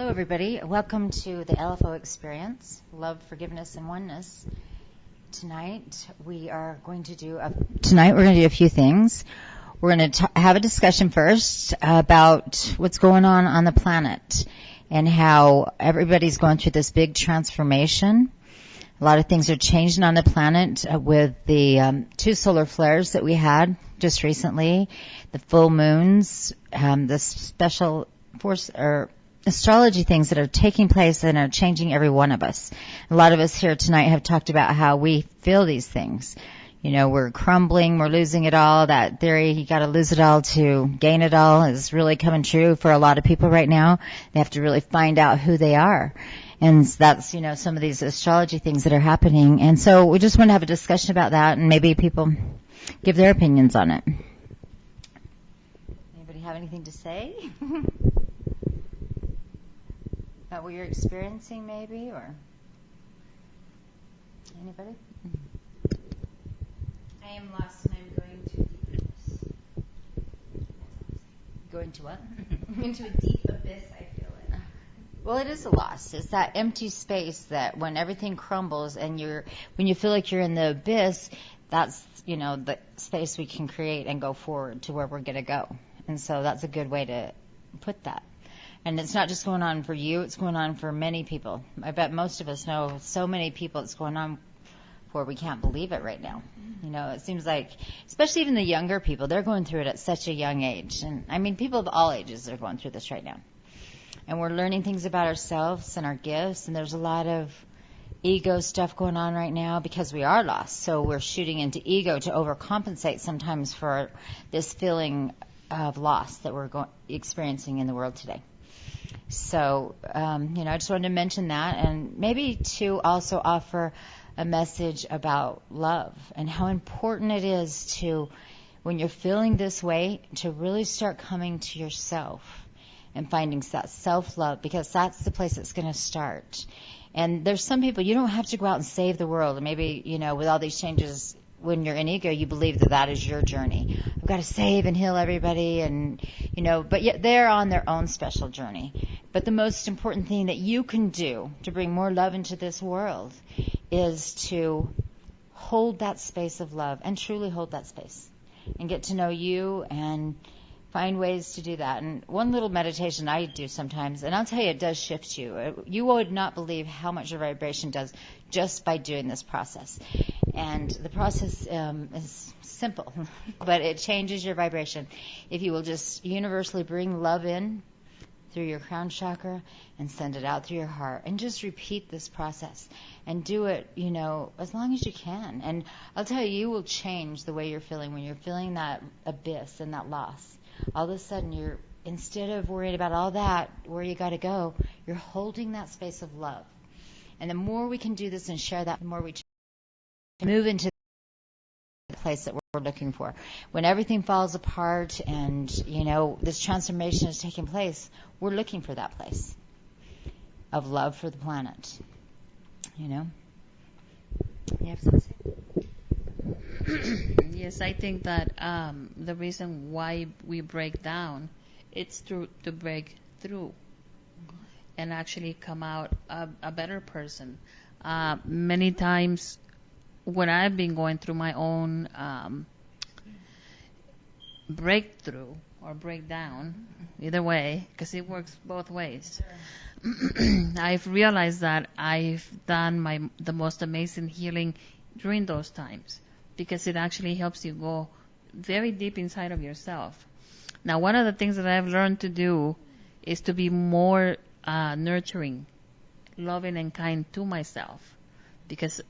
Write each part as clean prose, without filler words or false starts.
Hello, everybody. Welcome to the LFO Experience, Love, Forgiveness, and Oneness. Tonight we are going to do a few things. We're going to have a discussion first about what's going on the planet and how everybody's going through this big transformation. A lot of things are changing on the planet with the 2 solar flares that we had just recently, the full moons, the special force or astrology things that are taking place and are changing every one of us. A lot of us here tonight have talked about how we feel these things. You know, we're crumbling, we're losing it all. That theory, you got to lose it all to gain it all, is really coming true for a lot of people right now. They have to really find out who they are. And that's, some of these astrology things that are happening. And so we just want to have a discussion about that, and maybe people give their opinions on it. Anybody have anything to say? About what you're experiencing, maybe, or anybody? I am lost and I'm going to deep abyss. Going to what? Into a deep abyss, I feel like. Well, it is a loss. It's that empty space that when everything crumbles and when you feel like you're in the abyss, that's, the space we can create and go forward to where we're going to go. And so that's a good way to put that. And it's not just going on for you, it's going on for many people. I bet most of us know so many people it's going on for. We can't believe it right now. It seems like, especially even the younger people, they're going through it at such a young age. And I mean, people of all ages are going through this right now. And we're learning things about ourselves and our gifts, and there's a lot of ego stuff going on right now because we are lost. So we're shooting into ego to overcompensate sometimes for this feeling of loss that we're experiencing in the world today. So, I just wanted to mention that, and maybe to also offer a message about love and how important it is to, when you're feeling this way, to really start coming to yourself and finding that self-love, because that's the place it's going to start. And there's some people, you don't have to go out and save the world. And maybe, with all these changes, when you're in ego, you believe that is your journey. I've got to save and heal everybody, and, but yet they're on their own special journey. But the most important thing that you can do to bring more love into this world is to hold that space of love and truly hold that space and get to know you and find ways to do that. And one little meditation I do sometimes, and I'll tell you, it does shift you. You would not believe how much your vibration does just by doing this process. And the process is simple, but it changes your vibration. If you will just universally bring love in through your crown chakra and send it out through your heart, and just repeat this process and do it, as long as you can. And I'll tell you, you will change the way you're feeling when you're feeling that abyss and that loss. All of a sudden, instead of worrying about all that, where you got to go, you're holding that space of love. And the more we can do this and share that, the more we move into the place that we're looking for. When everything falls apart and, this transformation is taking place, we're looking for that place of love for the planet. You have something to say? Yes, I think that the reason why we break down, it's to break through and actually come out a better person. Many times when I've been going through my own breakthrough or breakdown, either way, because it works both ways, I've realized that I've done the most amazing healing during those times, because it actually helps you go very deep inside of yourself. Now, one of the things that I've learned to do is to be more nurturing, loving, and kind to myself, because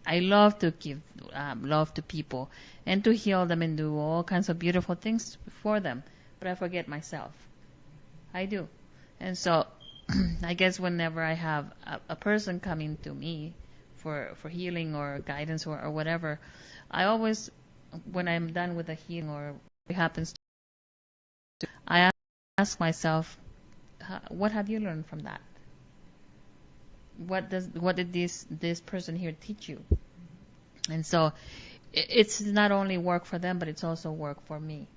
I love to give love to people and to heal them and do all kinds of beautiful things for them, but I forget myself. I do. And so I guess whenever I have a person coming to me for healing or guidance or whatever, I always, when I'm done with the healing or it happens, I ask myself, what have you learned from that? What did this person here teach you? And so it's not only work for them, but it's also work for me,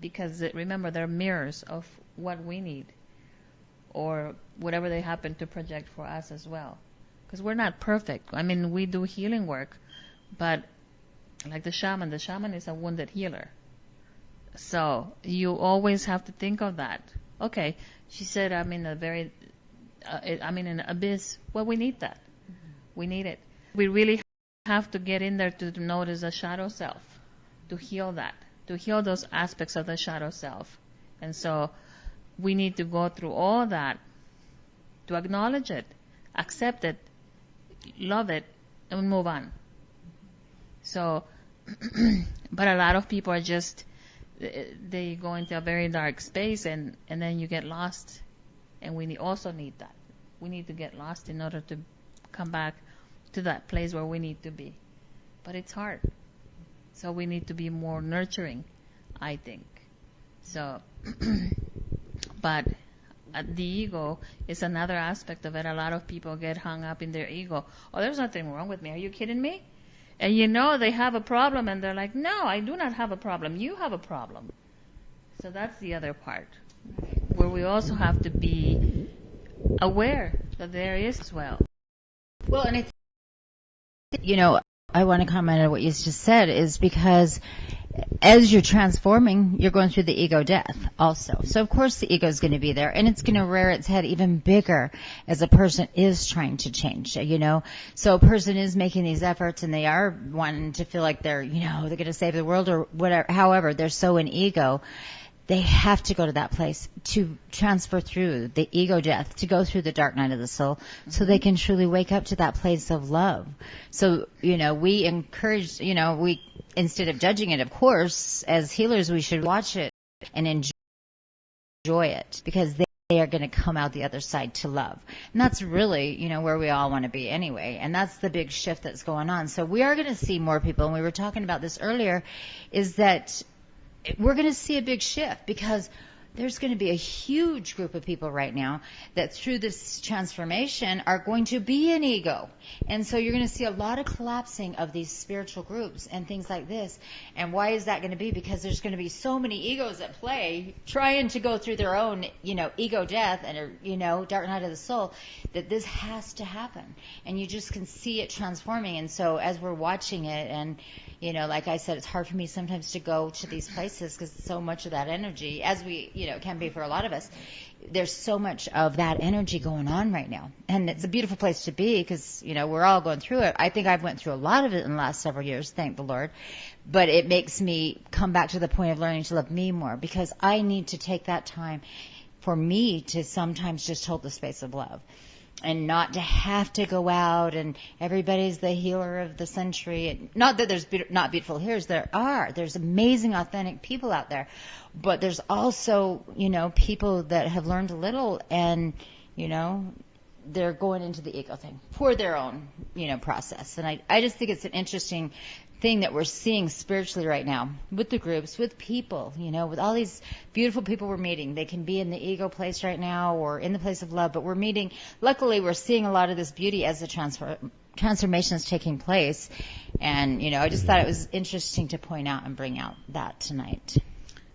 because remember, they're mirrors of what we need or whatever they happen to project for us as well. Because we're not perfect. I mean, we do healing work, but like the shaman is a wounded healer. So you always have to think of that. Okay, she said I'm in an abyss. Well, we need that. We need it. We really have to get in there to notice the shadow self, to heal that, to heal those aspects of the shadow self. And so we need to go through all that to acknowledge it, accept it, love it, and move on. So, but a lot of people are just, they go into a very dark space and then you get lost. And we also need that. We need to get lost in order to come back to that place where we need to be. But it's hard. So we need to be more nurturing, I think. So, but the ego is another aspect of it. A lot of people get hung up in their ego. Oh, there's nothing wrong with me. Are you kidding me? And you know they have a problem and they're like, no, I do not have a problem. You have a problem. So that's the other part, where we also have to be aware that there is as well. Well, and I want to comment on what you just said, is because as you're transforming, you're going through the ego death also. So of course the ego is going to be there, and it's going to rear its head even bigger as a person is trying to change, So a person is making these efforts and they are wanting to feel like they're going to save the world or whatever. However, they're so in ego. They have to go to that place to transfer through the ego death, to go through the dark night of the soul, so they can truly wake up to that place of love. So, we encourage, we, instead of judging it, of course, as healers, we should watch it and enjoy it, because they are going to come out the other side to love. And that's really, where we all want to be anyway. And that's the big shift that's going on. So we are going to see more people, and we were talking about this earlier, is that we're going to see a big shift, because there's going to be a huge group of people right now that through this transformation are going to be in ego. And so you're going to see a lot of collapsing of these spiritual groups and things like this. And why is that going to be? Because there's going to be so many egos at play trying to go through their own, ego death and, dark night of the soul, that this has to happen. And you just can see it transforming. And so as we're watching it, and, like I said, it's hard for me sometimes to go to these places because so much of that energy, as we, can be for a lot of us, there's so much of that energy going on right now. And it's a beautiful place to be because, we're all going through it. I think I've went through a lot of it in the last several years, thank the Lord. But it makes me come back to the point of learning to love me more, because I need to take that time for me to sometimes just hold the space of love. And not to have to go out and everybody's the healer of the century. Not that there's not beautiful healers. There are. There's amazing, authentic people out there. But there's also, people that have learned a little and, they're going into the ego thing for their own, process. And I just think it's an interesting thing that we're seeing spiritually right now with the groups, with people, with all these beautiful people we're meeting. They can be in the ego place right now or in the place of love, but we're meeting, luckily we're seeing a lot of this beauty as the transformation is taking place. And, I just thought it was interesting to point out and bring out that tonight.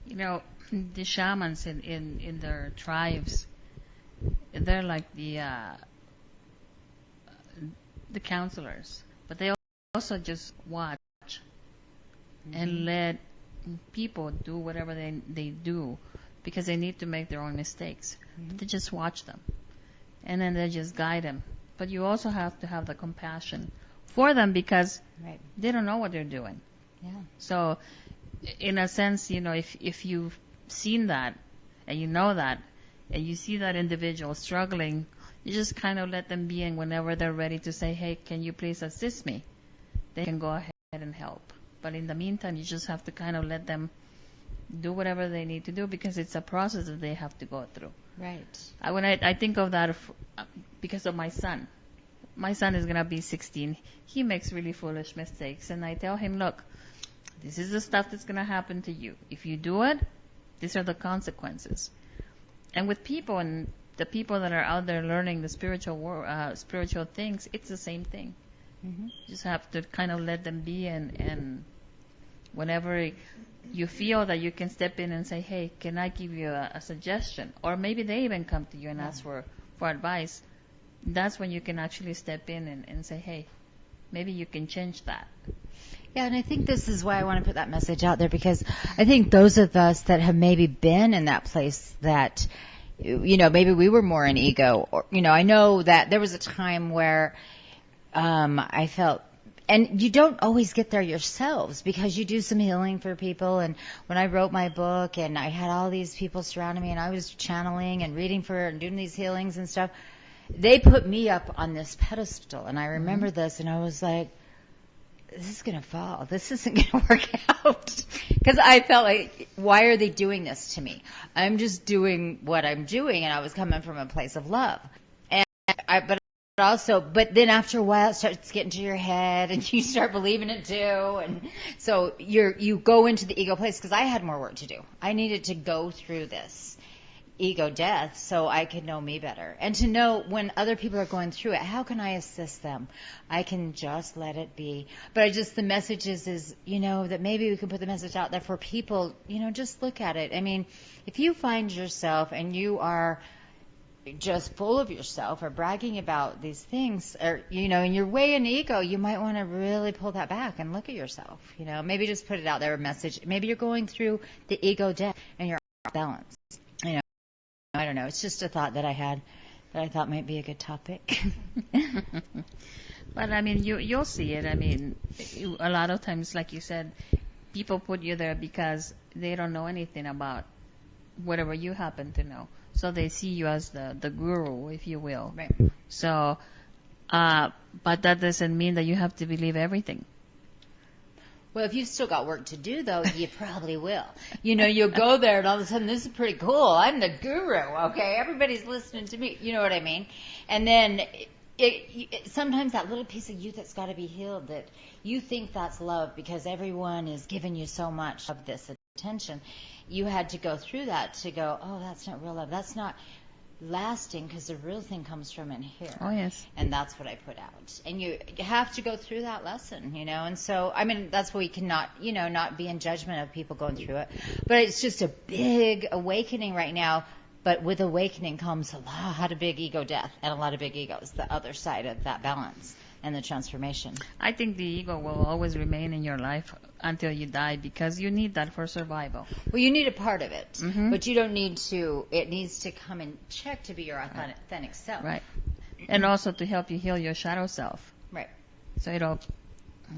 The shamans in their tribes, they're like the counselors, but they also just watch and let people do whatever they do, because they need to make their own mistakes. But they just watch them, and then they just guide them. But you also have to have the compassion for them, because they don't know what they're doing. Yeah. So, in a sense, if you've seen that, and you know that, and you see that individual struggling, you just kind of let them be, and whenever they're ready to say, hey, can you please assist me, they can go ahead and help. But in the meantime, you just have to kind of let them do whatever they need to do, because it's a process that they have to go through. Right. When I think of that because of my son. My son is going to be 16. He makes really foolish mistakes. And I tell him, look, this is the stuff that's going to happen to you. If you do it, these are the consequences. And with people, and the people that are out there learning the spiritual things, it's the same thing. Mm-hmm. You just have to kind of let them be and Whenever you feel that you can step in and say, hey, can I give you a suggestion? Or maybe they even come to you and ask for advice. That's when you can actually step in and say, hey, maybe you can change that. Yeah, and I think this is why I want to put that message out there, because I think those of us that have maybe been in that place that, maybe we were more in ego, or, I know that there was a time where I felt, and you don't always get there yourselves because you do some healing for people. And when I wrote my book and I had all these people surrounding me and I was channeling and reading for and doing these healings and stuff, they put me up on this pedestal. And I remember this and I was like, this is going to fall. This isn't going to work out. Because I felt like, why are they doing this to me? I'm just doing what I'm doing, and I was coming from a place of love. But then after a while, it starts getting to your head, and you start believing it too. And so you go into the ego place, because I had more work to do. I needed to go through this ego death so I could know me better, and to know when other people are going through it, how can I assist them? I can just let it be. But the message is that maybe we can put the message out there for people, just look at it. I mean, if you find yourself and you are just full of yourself or bragging about these things, or, and you're way in ego, you might want to really pull that back and look at yourself, maybe just put it out there, a message. Maybe you're going through the ego death and you're off balance. I don't know. It's just a thought that I had that I thought might be a good topic. But I mean, you'll see it. I mean, a lot of times, like you said, people put you there because they don't know anything about whatever you happen to know. So they see you as the guru, if you will. Right. So, but that doesn't mean that you have to believe everything. Well, if you've still got work to do, though, you probably will. You'll go there and all of a sudden, this is pretty cool. I'm the guru, okay? Everybody's listening to me. You know what I mean? And then sometimes that little piece of you that's got to be healed, that you think that's love because everyone is giving you so much of this attention. You had to go through that to go, oh, that's not real love. That's not lasting, because the real thing comes from in here. Oh, yes. And that's what I put out. And you have to go through that lesson, and so, I mean, that's why we cannot, not be in judgment of people going through it. But it's just a big awakening right now. But with awakening comes a lot of big ego death and a lot of big egos, the other side of that balance and the transformation. I think the ego will always remain in your life until you die, because you need that for survival. Well, you need a part of it, but you don't need to. It needs to come and check to be your authentic self. Right. And also to help you heal your shadow self. Right. So it'll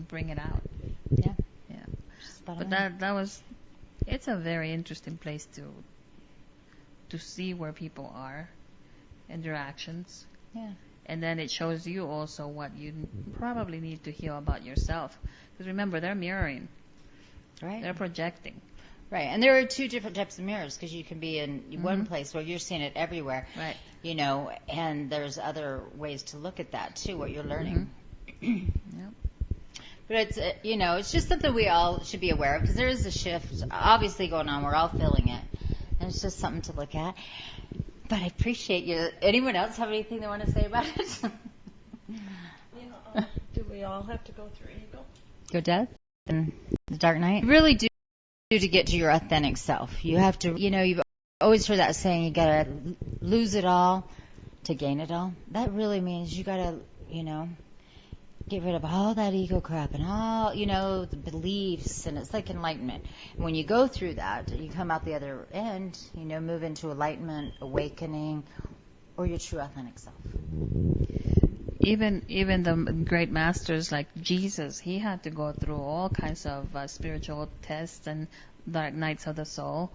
bring it out. Yeah. Yeah. But that was, it's a very interesting place to see where people are and their actions. Yeah. And then it shows you also what you probably need to heal about yourself. Because remember, they're mirroring. Right. They're projecting. Right. And there are two different types of mirrors, because you can be in one place where you're seeing it everywhere. Right. And there's other ways to look at that, too, what you're learning. Yep. But it's, it's just something we all should be aware of, because there is a shift obviously going on. We're all feeling it. And it's just something to look at. But I appreciate you. Anyone else have anything they want to say about it? Do we all have to go through ego? Go death and the dark night? You really do to get to your authentic self. You have to, you've always heard that saying, you got to lose it all to gain it all. That really means you got to, get rid of all that ego crap and all, the beliefs, and it's like enlightenment. And when you go through that, you come out the other end, move into enlightenment, awakening, or your true authentic self. Even the great masters like Jesus, he had to go through all kinds of spiritual tests and dark nights of the soul,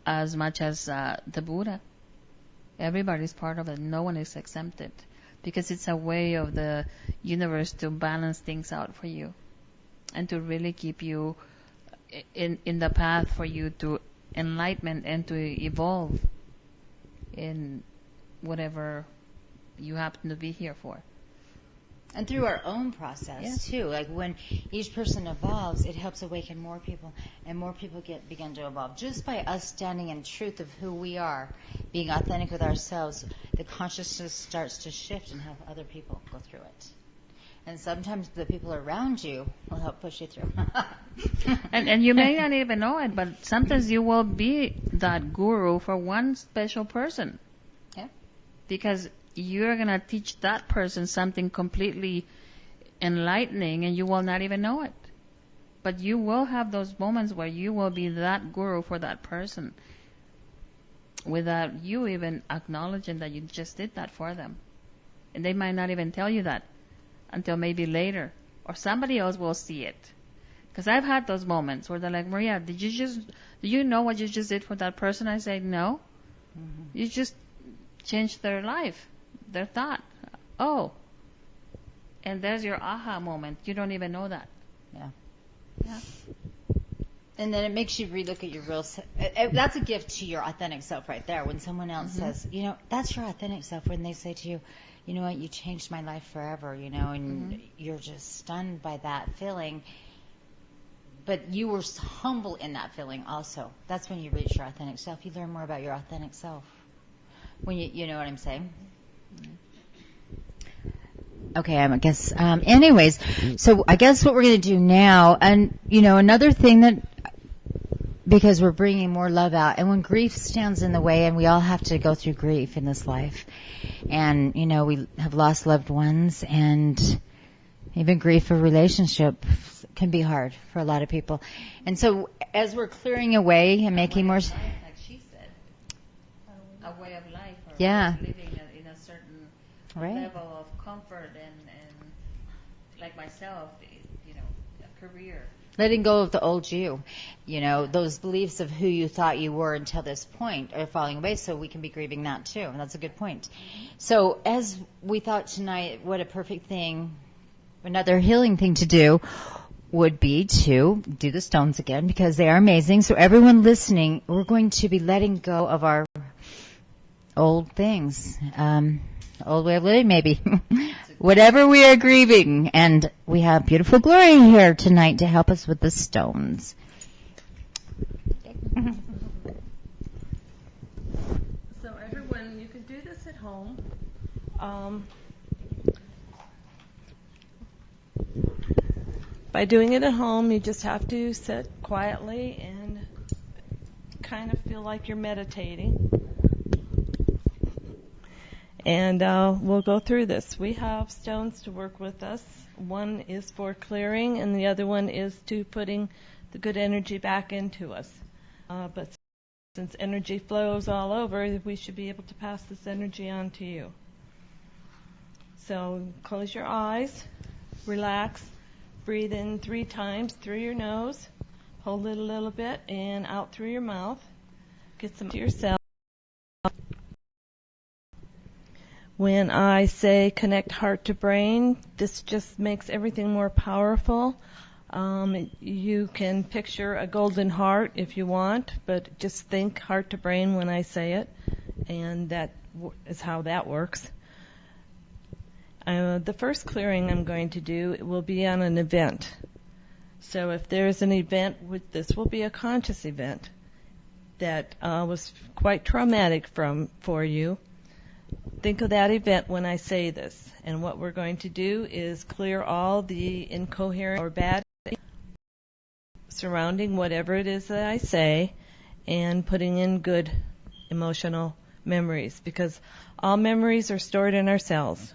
as much as the Buddha. Everybody's part of it. No one is exempted. Because it's a way of the universe to balance things out for you and to really keep you in the path for you to enlightenment and to evolve in whatever you happen to be here for. And through our own process, too. Like when each person evolves, it helps awaken more people, and more people begin to evolve. Just by us standing in truth of who we are, being authentic with ourselves, the consciousness starts to shift and help other people go through it. And sometimes the people around you will help push you through. And you may not even know it, but sometimes you will be that guru for one special person. Yeah. Because you're going to teach that person something completely enlightening and you will not even know it. But you will have those moments where you will be that guru for that person without you even acknowledging that you just did that for them. And they might not even tell you that until maybe later. Or somebody else will see it. Because I've had those moments where they're like, Maria, do you know what you just did for that person? I say, no. Mm-hmm. You just changed their life, their thought. Oh. And there's your aha moment. You don't even know that. Yeah. Yeah. And then it makes you relook at your real self. That's a gift to your authentic self right there. When someone else says, that's your authentic self. When they say to you, you know what, you changed my life forever, and you're just stunned by that feeling. But you were humble in that feeling also. That's when you reach your authentic self. You learn more about your authentic self. When you know what I'm saying? Okay, I guess. Anyways, so I guess what we're going to do now, and another thing that, because we're bringing more love out, and when grief stands in the way, and we all have to go through grief in this life, and we have lost loved ones, and even grief of relationship can be hard for a lot of people, and so as we're clearing away and making more, like she said, a way of life, or living in a certain level of comfort and like myself, a career. Letting go of the old you, those beliefs of who you thought you were until this point are falling away, so we can be grieving that too. And that's a good point. So as we thought tonight, what a perfect thing, another healing thing to do would be to do the stones again, because they are amazing. So everyone listening, we're going to be letting go of our old things, old way of living maybe. Whatever we are grieving. And we have beautiful Gloria here tonight to help us with the stones. So everyone, you can do this at home. By doing it at home, you just have to sit quietly and kind of feel like you're meditating. And we'll go through this. We have stones to work with us. One is for clearing, and the other one is to putting the good energy back into us. But since energy flows all over, we should be able to pass this energy on to you. So close your eyes, relax, breathe in 3 times through your nose, hold it a little bit, and out through your mouth. Get some to yourself. When I say connect heart to brain, this just makes everything more powerful. You can picture a golden heart if you want, but just think heart to brain when I say it, and that is how that works. The first clearing I'm going to do will be on an event. So if there's an event, this will be a conscious event that was quite traumatic for you. Think of that event when I say this. And what we're going to do is clear all the incoherent or bad surrounding whatever it is that I say and putting in good emotional memories, because all memories are stored in our cells.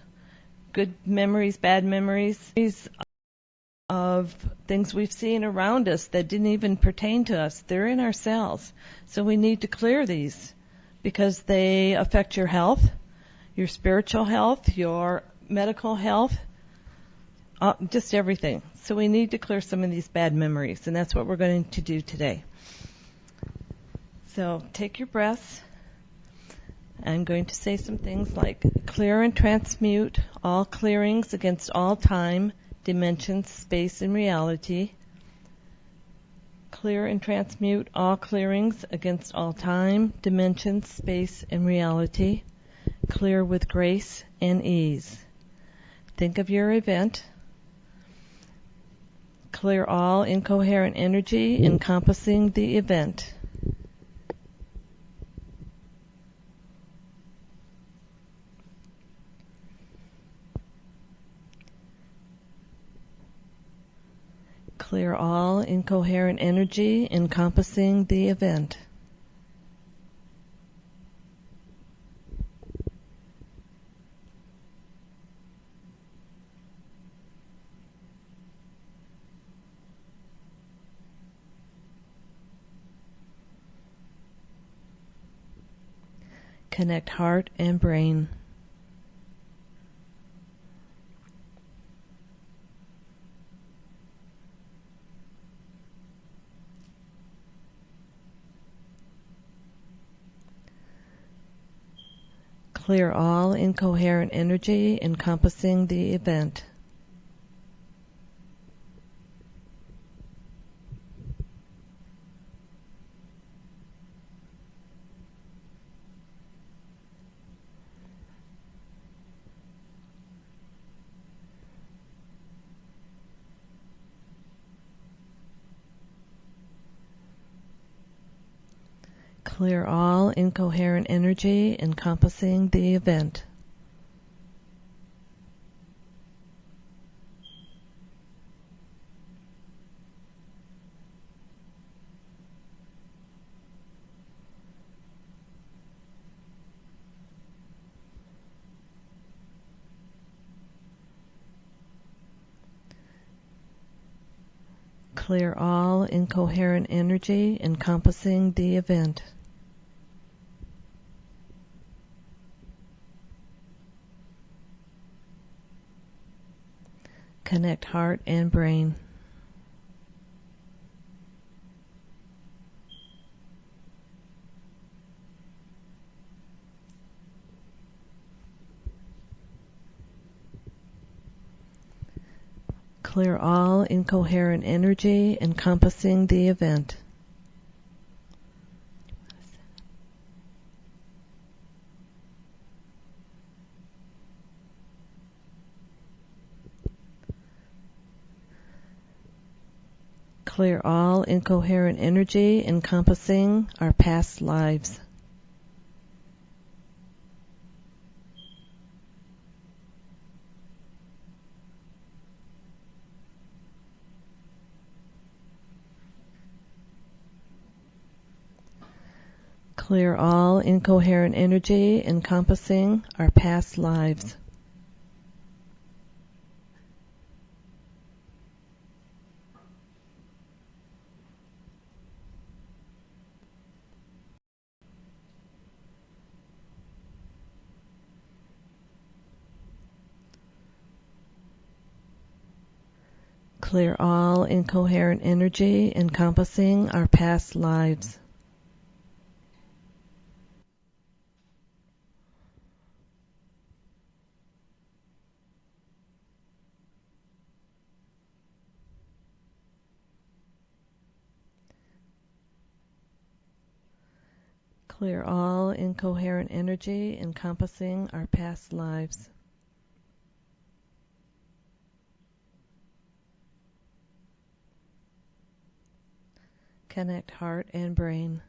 Good memories, bad memories of things we've seen around us that didn't even pertain to us. They're in our cells. So we need to clear these because they affect your health, your spiritual health, your medical health, just everything. So we need to clear some of these bad memories, and that's what we're going to do today. So take your breaths. I'm going to say some things like clear and transmute all clearings against all time, dimensions, space, and reality. Clear and transmute all clearings against all time, dimensions, space, and reality. Clear with grace and ease. Think of your event. Clear all incoherent energy encompassing the event. Clear all incoherent energy encompassing the event. Connect heart and brain. Clear all incoherent energy encompassing the event. Clear all incoherent energy encompassing the event. Clear all incoherent energy encompassing the event. Connect heart and brain. Clear all incoherent energy encompassing the event. Clear all incoherent energy encompassing our past lives. Clear all incoherent energy encompassing our past lives. Clear all incoherent energy encompassing our past lives. Clear all incoherent energy encompassing our past lives. Connect heart and brain.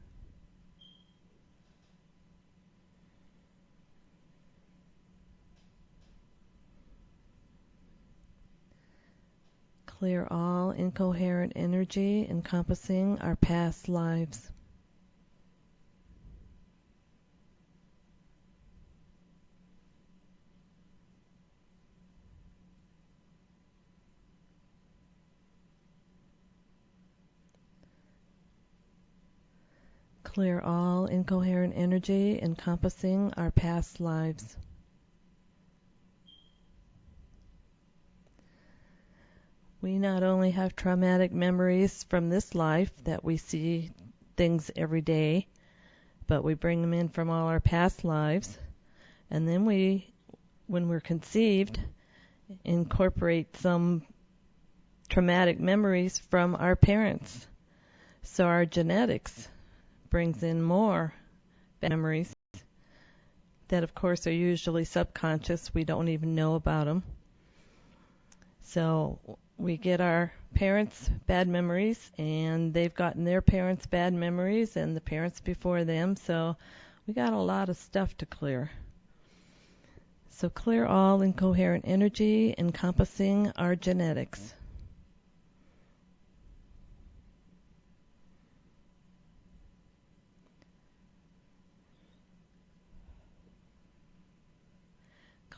Clear all incoherent energy encompassing our past lives. Clear all incoherent energy encompassing our past lives. We not only have traumatic memories from this life that we see things every day, but we bring them in from all our past lives. And then we, when we're conceived, incorporate some traumatic memories from our parents. So our genetics brings in more memories that, of course, are usually subconscious. We don't even know about them. So we get our parents' bad memories, and they've gotten their parents' bad memories, and the parents before them. So we got a lot of stuff to clear. So clear all incoherent energy encompassing our genetics.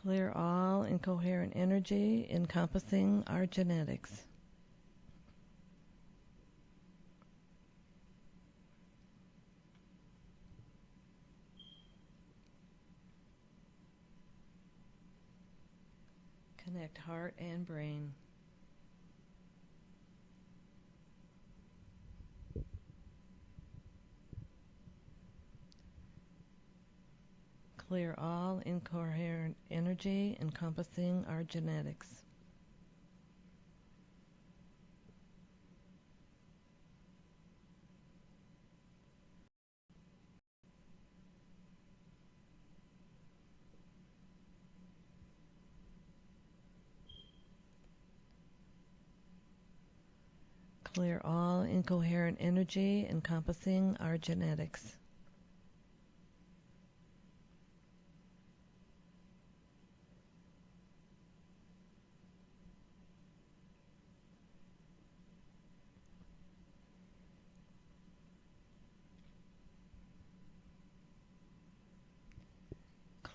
Clear all incoherent energy encompassing our genetics. Connect heart and brain. Clear all incoherent energy encompassing our genetics. Clear all incoherent energy encompassing our genetics.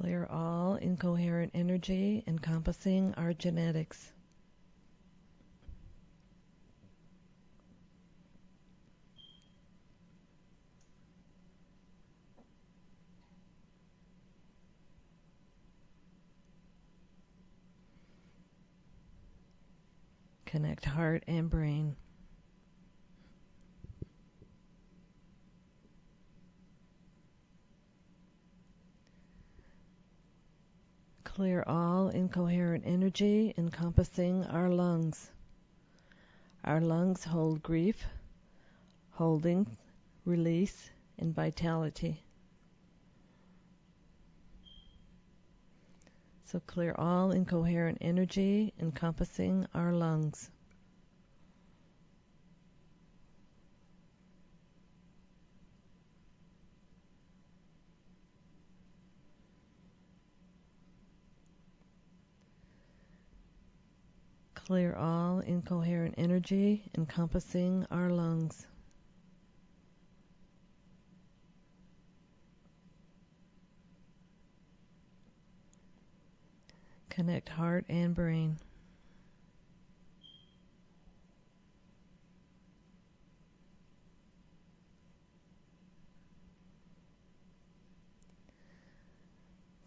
Clear all incoherent energy encompassing our genetics. Connect heart and brain. Clear all incoherent energy encompassing our lungs. Our lungs hold grief, holding, release, and vitality. So clear all incoherent energy encompassing our lungs. Clear all incoherent energy encompassing our lungs. Connect heart and brain.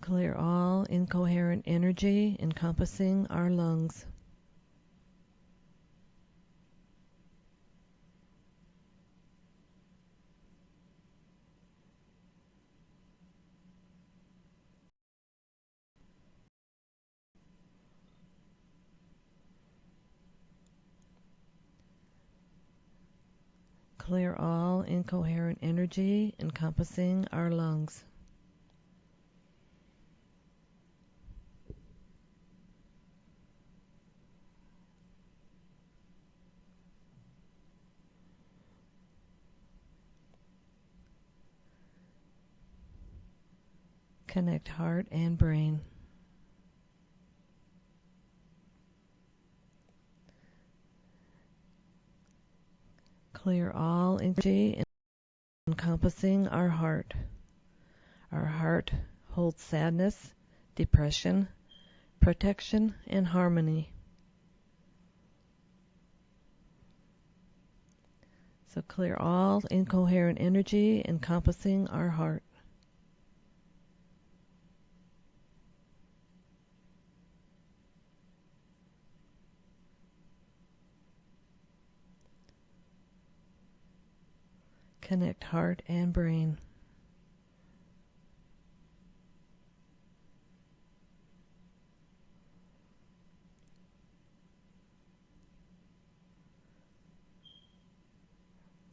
Clear all incoherent energy encompassing our lungs. Clear all incoherent energy encompassing our lungs. Connect heart and brain. Clear all energy encompassing our heart. Our heart holds sadness, depression, protection, and harmony. So clear all incoherent energy encompassing our heart. Connect heart and brain.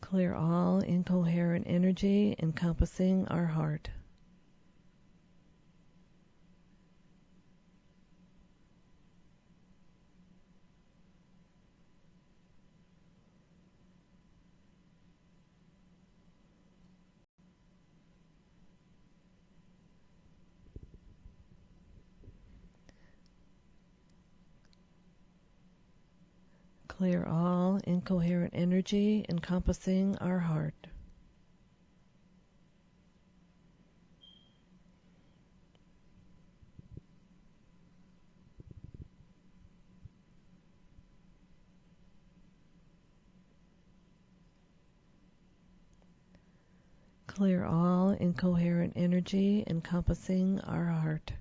Clear all incoherent energy encompassing our heart. Clear all incoherent energy encompassing our heart. Clear all incoherent energy encompassing our heart.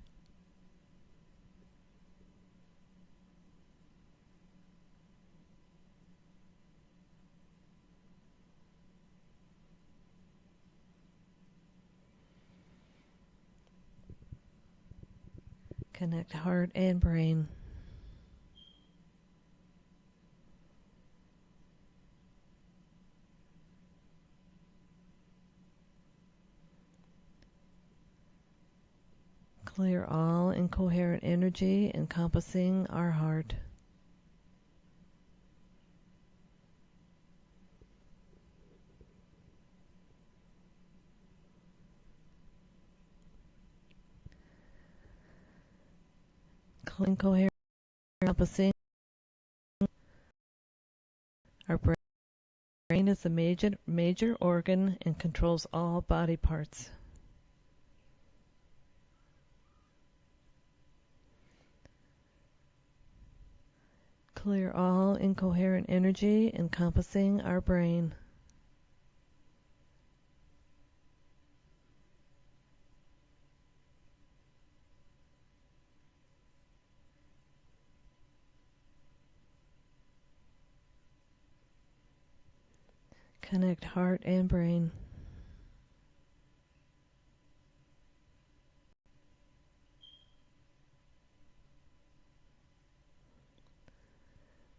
Connect heart and brain. Clear all incoherent energy encompassing our heart. Clear incoherent encompassing our brain. Brain is a major organ and controls all body parts. Clear all incoherent energy encompassing our brain. Connect heart and brain.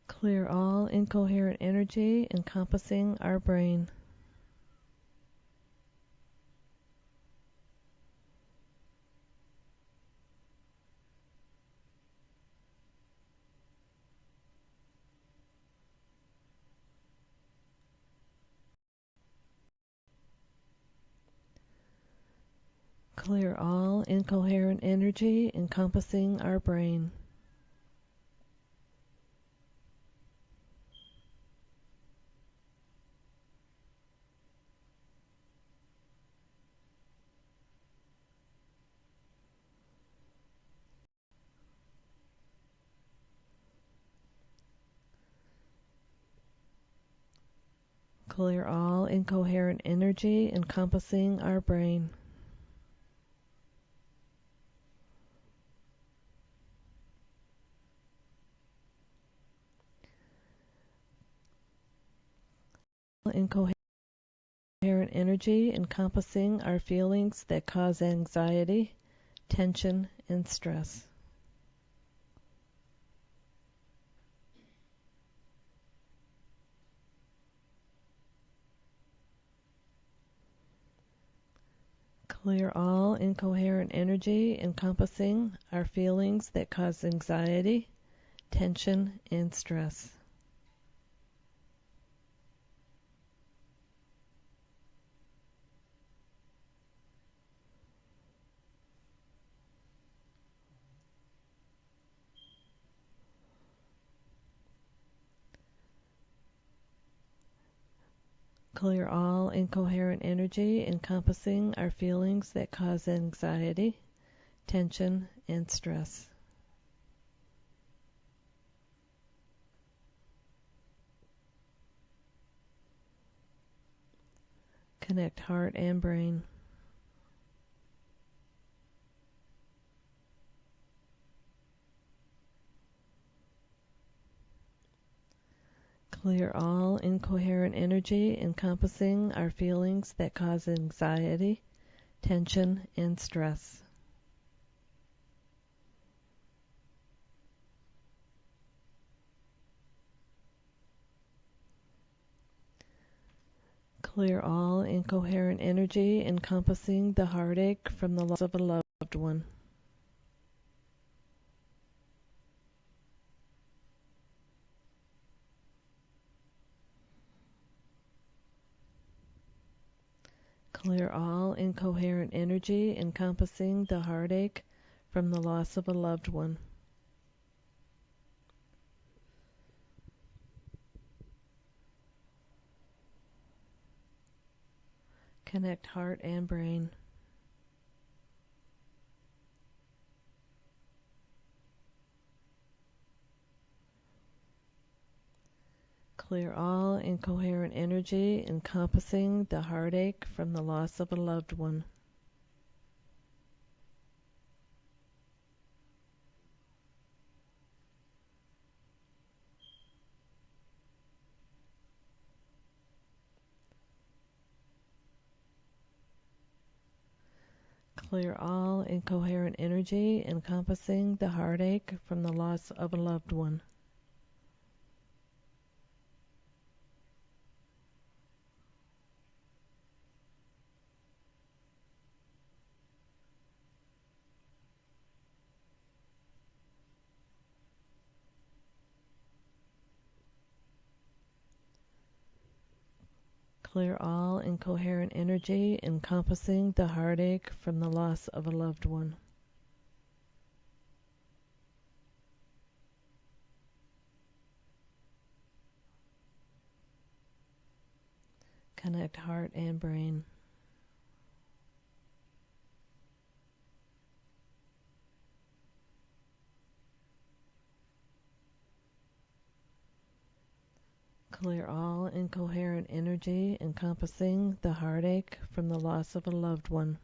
Clear all incoherent energy encompassing our brain. Clear all incoherent energy encompassing our brain. Clear all incoherent energy encompassing our brain. Incoherent energy encompassing our feelings that cause anxiety, tension, and stress. Clear all incoherent energy encompassing our feelings that cause anxiety, tension, and stress. Clear all incoherent energy encompassing our feelings that cause anxiety, tension, and stress. Connect heart and brain. Clear all incoherent energy encompassing our feelings that cause anxiety, tension, and stress. Clear all incoherent energy encompassing the heartache from the loss of a loved one. Clear all incoherent energy encompassing the heartache from the loss of a loved one. Connect heart and brain. Clear all incoherent energy encompassing the heartache from the loss of a loved one. Clear all incoherent energy encompassing the heartache from the loss of a loved one. Clear all incoherent energy encompassing the heartache from the loss of a loved one. Connect heart and brain. Clear all incoherent energy encompassing the heartache from the loss of a loved one.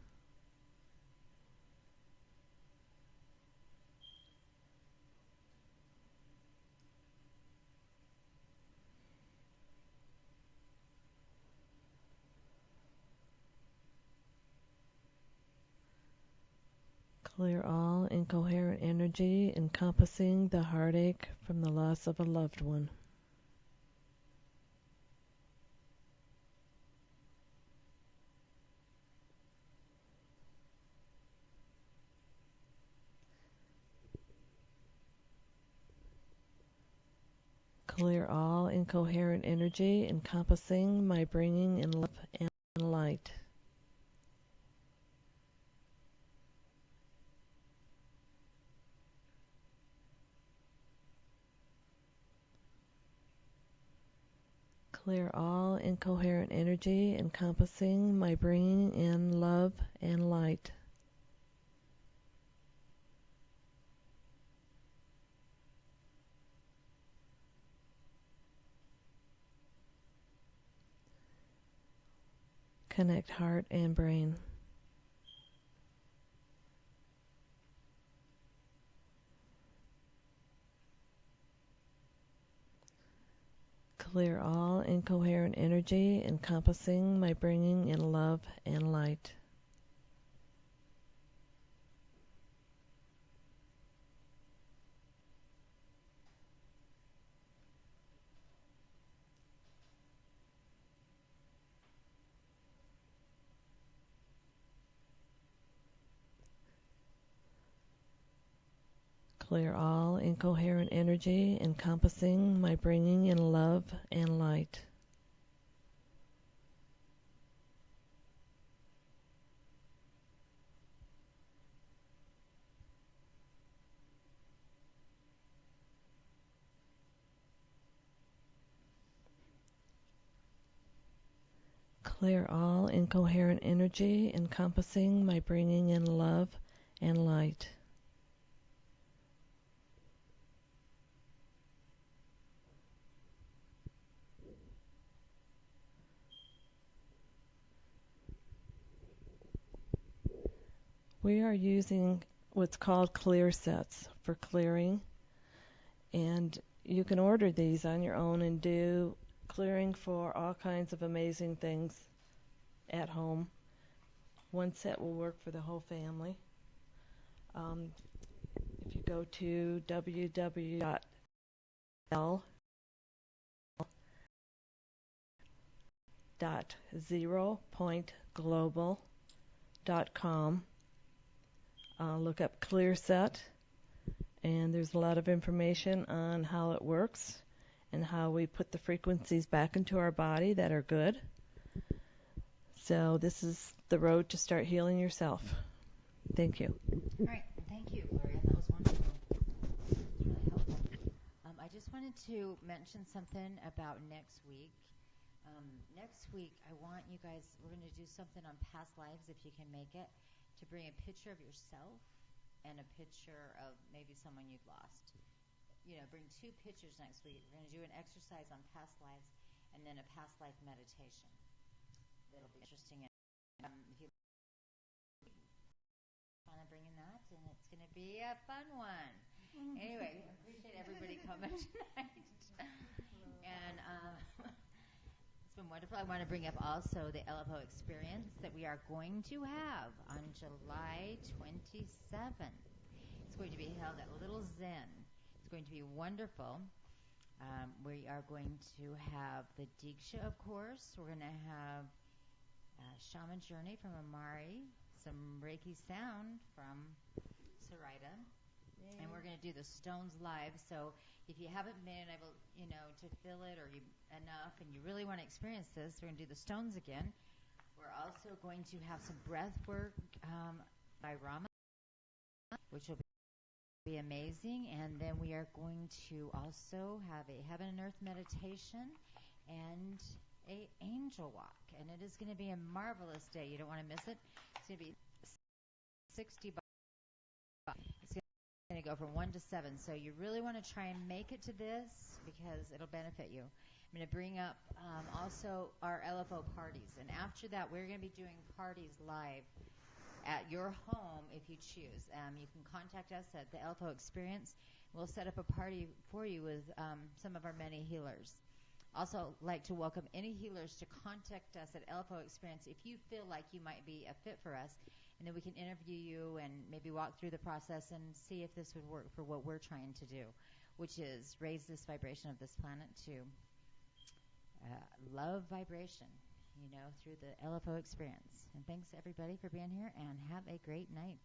Clear all incoherent energy encompassing the heartache from the loss of a loved one. Clear all incoherent energy encompassing my bringing in love and light. Clear all incoherent energy encompassing my bringing in love and light. Connect heart and brain. Clear all incoherent energy encompassing my bringing in love and light. Clear all incoherent energy encompassing my bringing in love and light. Clear all incoherent energy encompassing my bringing in love and light. We are using what's called clear sets for clearing, and you can order these on your own and do clearing for all kinds of amazing things at home. One set will work for the whole family. If you go to www.zeropointglobal.com, look up clear set, and there's a lot of information on how it works and how we put the frequencies back into our body that are good. So this is the road to start healing yourself. Thank you. All right. Thank you, Gloria. That was wonderful. Really helpful. I just wanted to mention something about next week. Next week, I want you guys, we're going to do something on past lives, if you can make it, to bring a picture of yourself and a picture of maybe someone you've lost. bring 2 pictures next week. We're going to do an exercise on past lives and then a past life meditation. That'll be interesting. If you want to bring in that, and it's going to be a fun one. Anyway, I appreciate everybody coming tonight. And it's been wonderful. I want to bring up also the LFO experience that we are going to have on July 27th. It's going to be held at Little Zen. It's going to be wonderful. We are going to have the Diksha, of course. We're going to have Shaman Journey from Amari, some Reiki sound from Sarita, and we're going to do the Stones live. So if you haven't been able, to feel it or enough, and you really want to experience this, we're going to do the Stones again. We're also going to have some breath work by Rama, which will be amazing. And then we are going to also have a Heaven and Earth meditation and a angel walk, and it is going to be a marvelous day. You don't want to miss it. It's going to be $60. It's going to go from 1 to 7, so you really want to try and make it to this because it'll benefit you. I'm going to bring up also our LFO parties, and after that we're going to be doing parties live at your home if you choose. You can contact us at the LFO Experience. We'll set up a party for you with some of our many healers. Also like to welcome any healers to contact us at LFO Experience if you feel like you might be a fit for us, and then we can interview you and maybe walk through the process and see if this would work for what we're trying to do, which is raise this vibration of this planet to love vibration, through the LFO Experience. And thanks everybody for being here, and have a great night.